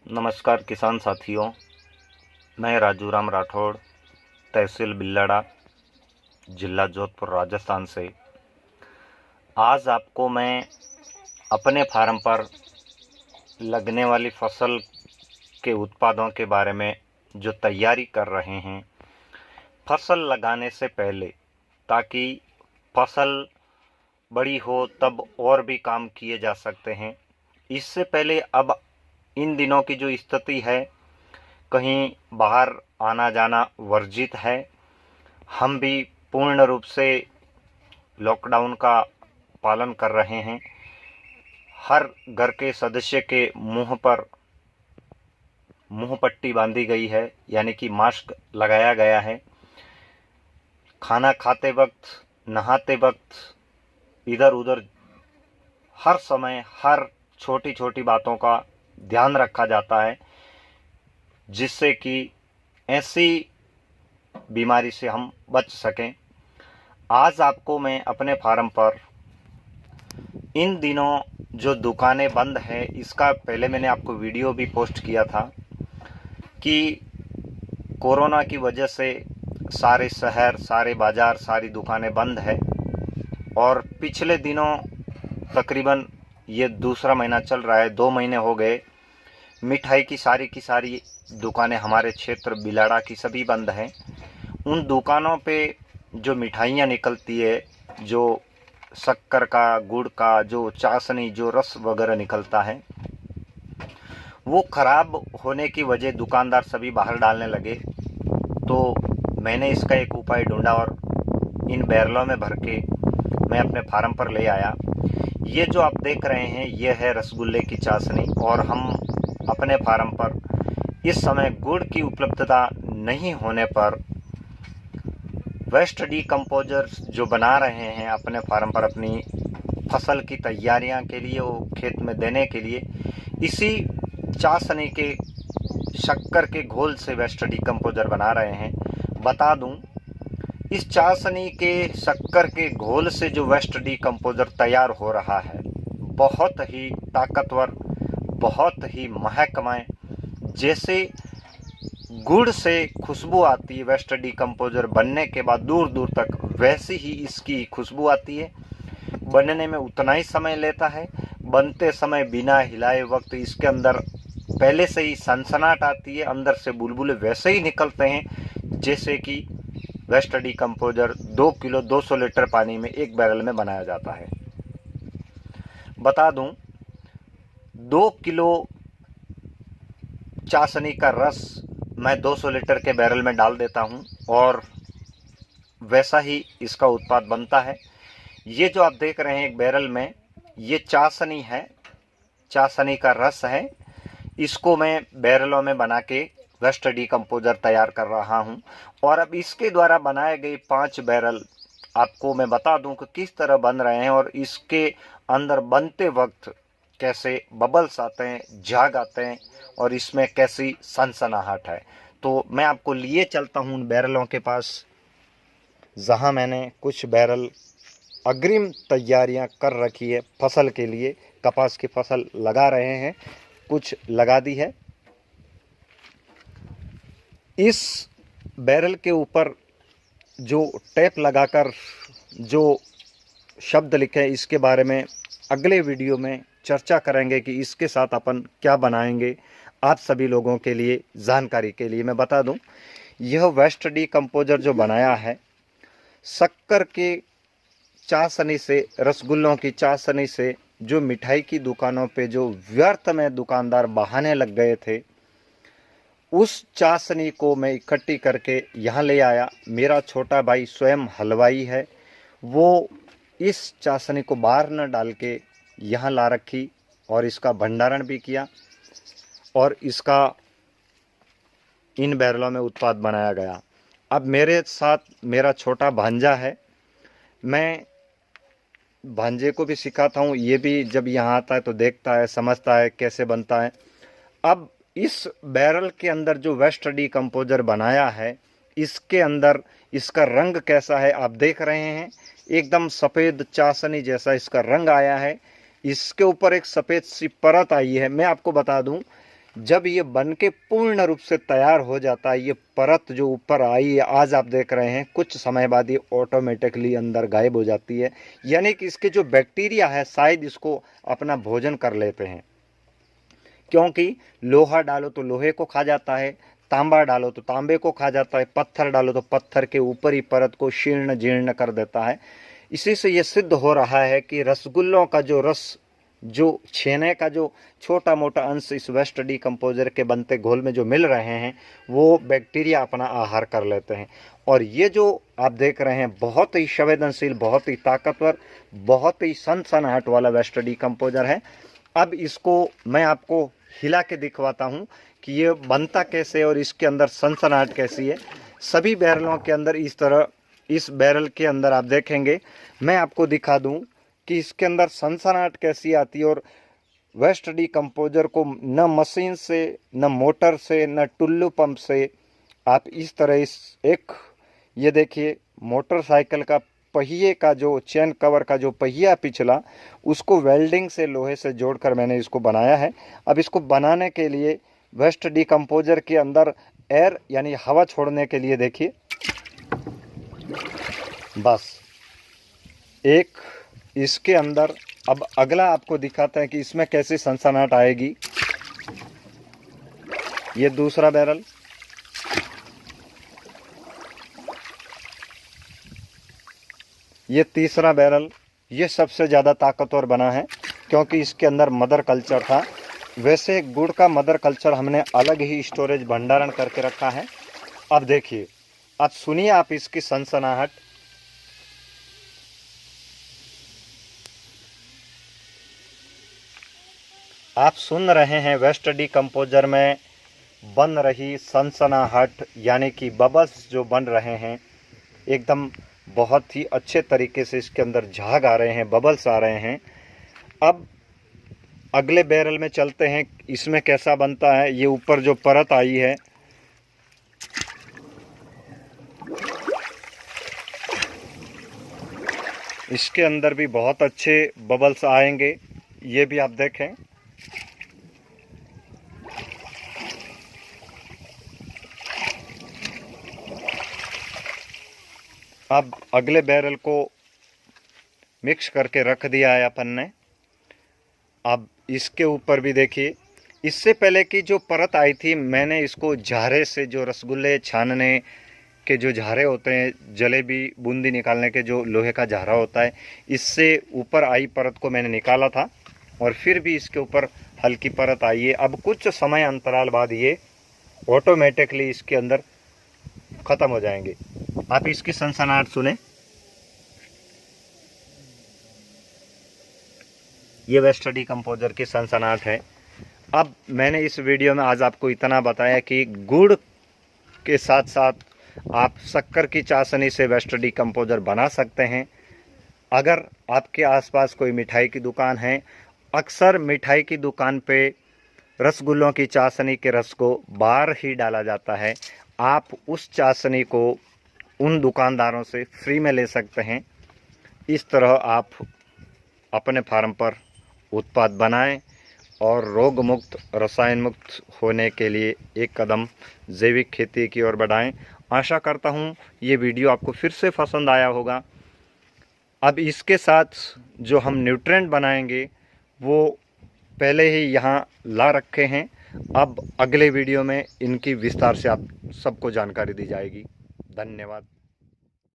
नमस्कार किसान साथियों, मैं राजू राम राठौड़, तहसील बिल्लाड़ा, जिला जोधपुर, राजस्थान से। आज आपको मैं अपने फार्म पर लगने वाली फसल के उत्पादों के बारे में जो तैयारी कर रहे हैं फसल लगाने से पहले, ताकि फसल बड़ी हो तब और भी काम किए जा सकते हैं। इससे पहले अब इन दिनों की जो स्थिति है, कहीं बाहर आना जाना वर्जित है। हम भी पूर्ण रूप से लॉकडाउन का पालन कर रहे हैं। हर घर के सदस्य के मुंह पर मुंह पट्टी बांधी गई है, यानी कि मास्क लगाया गया है। खाना खाते वक्त, नहाते वक्त, इधर उधर हर समय हर छोटी छोटी बातों का ध्यान रखा जाता है, जिससे कि ऐसी बीमारी से हम बच सकें। आज आपको मैं अपने फार्म पर इन दिनों जो दुकानें बंद है, इसका पहले मैंने आपको वीडियो भी पोस्ट किया था कि कोरोना की वजह से सारे शहर, सारे बाज़ार, सारी दुकानें बंद है। और पिछले दिनों तकरीबन ये दूसरा महीना चल रहा है, 2 महीने हो गए, मिठाई की सारी दुकानें हमारे क्षेत्र बिलाड़ा की सभी बंद हैं। उन दुकानों पे जो मिठाइयाँ निकलती है, जो शक्कर का, गुड़ का, जो चाशनी, जो रस वगैरह निकलता है, वो ख़राब होने की वजह दुकानदार सभी बाहर डालने लगे। तो मैंने इसका एक उपाय ढूंढा और इन बैरलों में भर के मैं अपने फार्म पर ले आया। ये जो आप देख रहे हैं, ये है रसगुल्ले की चाशनी। और हम अपने फार्म पर इस समय गुड़ की उपलब्धता नहीं होने पर वेस्ट डीकम्पोजर जो बना रहे हैं अपने फार्म पर, अपनी फसल की तैयारियां के लिए, वो खेत में देने के लिए, इसी चाशनी के शक्कर के घोल से वेस्ट डीकम्पोजर बना रहे हैं। बता दूं, इस चाशनी के शक्कर के घोल से जो वेस्ट डीकम्पोजर तैयार हो रहा है, बहुत ही ताकतवर, बहुत ही महकमय, जैसे गुड़ से खुशबू आती है वेस्ट डीकम्पोजर बनने के बाद दूर दूर तक, वैसी ही इसकी खुशबू आती है। बनने में उतना ही समय लेता है। बनते समय बिना हिलाए वक्त इसके अंदर पहले से ही सनसनाहट आती है, अंदर से बुलबुले वैसे ही निकलते हैं जैसे कि वेस्ट डीकम्पोजर 2 किलो 200 लीटर पानी में एक बैरल में बनाया जाता है। बता दूं, 2 किलो चाशनी का रस मैं 200 लीटर के बैरल में डाल देता हूं और वैसा ही इसका उत्पाद बनता है। ये जो आप देख रहे हैं एक बैरल में, ये चाशनी है, चाशनी का रस है। इसको मैं बैरलों में बना के वेस्ट डीकम्पोजर तैयार कर रहा हूं। और अब इसके द्वारा बनाए गए 5 बैरल आपको मैं बता दूं कि किस तरह बन रहे हैं और इसके अंदर बनते वक्त कैसे बबल्स आते हैं, झाग आते हैं और इसमें कैसी सनसनाहट है। तो मैं आपको लिए चलता हूं उन बैरलों के पास, जहां मैंने कुछ बैरल अग्रिम तैयारियां कर रखी है फसल के लिए। कपास की फसल लगा रहे हैं, कुछ लगा दी है। इस बैरल के ऊपर जो टेप लगाकर जो शब्द लिखे हैं, इसके बारे में अगले वीडियो में चर्चा करेंगे कि इसके साथ अपन क्या बनाएंगे। आप सभी लोगों के लिए जानकारी के लिए मैं बता दूं, यह वेस्ट डीकम्पोजर जो बनाया है, शक्कर के चाशनी से, रसगुल्लों की चाशनी से, जो मिठाई की दुकानों पे जो व्यर्थ में दुकानदार बहाने लग गए थे, उस चाशनी को मैं इकट्ठी करके यहाँ ले आया। मेरा छोटा भाई स्वयं हलवाई है, वो इस चाशनी को बाहर न डाल के यहाँ ला रखी और इसका भंडारण भी किया और इसका इन बैरलों में उत्पाद बनाया गया। अब मेरे साथ मेरा छोटा भांजा है, मैं भांजे को भी सिखाता हूँ। ये भी जब यहाँ आता है तो देखता है, समझता है कैसे बनता है। अब इस बैरल के अंदर जो वेस्ट डीकम्पोजर बनाया है, इसके अंदर इसका रंग कैसा है आप देख रहे हैं। एकदम सफ़ेद चाशनी जैसा इसका रंग आया है। इसके ऊपर एक सफ़ेद सी परत आई है। मैं आपको बता दूं, जब ये बन के पूर्ण रूप से तैयार हो जाता है, ये परत जो ऊपर आई है आज आप देख रहे हैं, कुछ समय बाद ये ऑटोमेटिकली अंदर गायब हो जाती है। यानी कि इसके जो बैक्टीरिया है शायद इसको अपना भोजन कर लेते हैं, क्योंकि लोहा डालो तो लोहे को खा जाता है, तांबा डालो तो तांबे को खा जाता है, पत्थर डालो तो पत्थर के ऊपरी परत को शीर्ण जीर्ण कर देता है। इसी से ये सिद्ध हो रहा है कि रसगुल्लों का जो रस, जो छेने का जो छोटा मोटा अंश इस वेस्ट डिकम्पोजर के बनते घोल में जो मिल रहे हैं, वो बैक्टीरिया अपना आहार कर लेते हैं। और ये जो आप देख रहे हैं बहुत ही संवेदनशील, बहुत ही ताकतवर, बहुत ही सनसनाहट वाला वेस्ट डिकम्पोजर है। अब इसको मैं आपको हिला के दिखवाता हूँ कि ये बनता कैसे और इसके अंदर सनसनाहट कैसी है। सभी बैरलों के अंदर इस तरह, इस बैरल के अंदर आप देखेंगे, मैं आपको दिखा दूं कि इसके अंदर सनसनाहट कैसी आती है। और वेस्ट डिकम्पोजर को न मशीन से, न मोटर से, न टुल्लू पंप से आप इस तरह इस एक, ये देखिए मोटरसाइकिल का पहिए का जो चेन कवर का जो पहिया पिछला, उसको वेल्डिंग से लोहे से जोड़कर मैंने इसको बनाया है। अब इसको बनाने के लिए वेस्ट डिकम्पोजर के अंदर एयर यानी हवा छोड़ने के लिए देखिए, बस एक इसके अंदर। अब अगला आपको दिखाते हैं कि इसमें कैसी सनसनाहट आएगी। ये दूसरा बैरल, ये तीसरा बैरल, ये सबसे ज़्यादा ताकतवर बना है क्योंकि इसके अंदर मदर कल्चर था। वैसे गुड़ का मदर कल्चर हमने अलग ही स्टोरेज भंडारण करके रखा है। अब देखिए, अब सुनिए आप इसकी सनसनाहट। आप सुन रहे हैं वेस्ट डिकम्पोजर में बन रही सनसनाहट, यानी कि बबल्स जो बन रहे हैं, एकदम बहुत ही अच्छे तरीके से इसके अंदर झाग आ रहे हैं, बबल्स आ रहे हैं। अब अगले बैरल में चलते हैं, इसमें कैसा बनता है। ये ऊपर जो परत आई है, इसके अंदर भी बहुत अच्छे बबल्स आएंगे, ये भी आप देखें। अब अगले बैरल को मिक्स करके रख दिया है अपन ने। अब इसके ऊपर भी देखिए, इससे पहले की जो परत आई थी मैंने इसको झारे से, जो रसगुल्ले छानने के जो झारे होते हैं, जलेबी बूंदी निकालने के जो लोहे का झारा होता है, इससे ऊपर आई परत को मैंने निकाला था और फिर भी इसके ऊपर हल्की परत आई है। अब कुछ समय अंतराल बाद ये ऑटोमेटिकली इसके अंदर ख़त्म हो जाएंगे। आप इसकी सनसनाहट सुने। ये वेस्ट डिकम्पोजर की सनसनाहट है। अब मैंने इस वीडियो में आज आपको इतना बताया कि गुड़ के साथ साथ आप शक्कर की चाशनी से वेस्ट डिकम्पोजर बना सकते हैं। अगर आपके आसपास कोई मिठाई की दुकान है, अक्सर मिठाई की दुकान पे रसगुल्लों की चाशनी के रस को बाहर ही डाला जाता है। आप उस चाशनी को उन दुकानदारों से फ्री में ले सकते हैं। इस तरह आप अपने फार्म पर उत्पाद बनाएं और रोग मुक्त, रसायन मुक्त होने के लिए एक कदम जैविक खेती की ओर बढ़ाएं। आशा करता हूं ये वीडियो आपको फिर से पसंद आया होगा। अब इसके साथ जो हम न्यूट्रिएंट बनाएंगे वो पहले ही यहाँ ला रखे हैं। अब अगले वीडियो में इनकी विस्तार से आप सबको जानकारी दी जाएगी। धन्यवाद।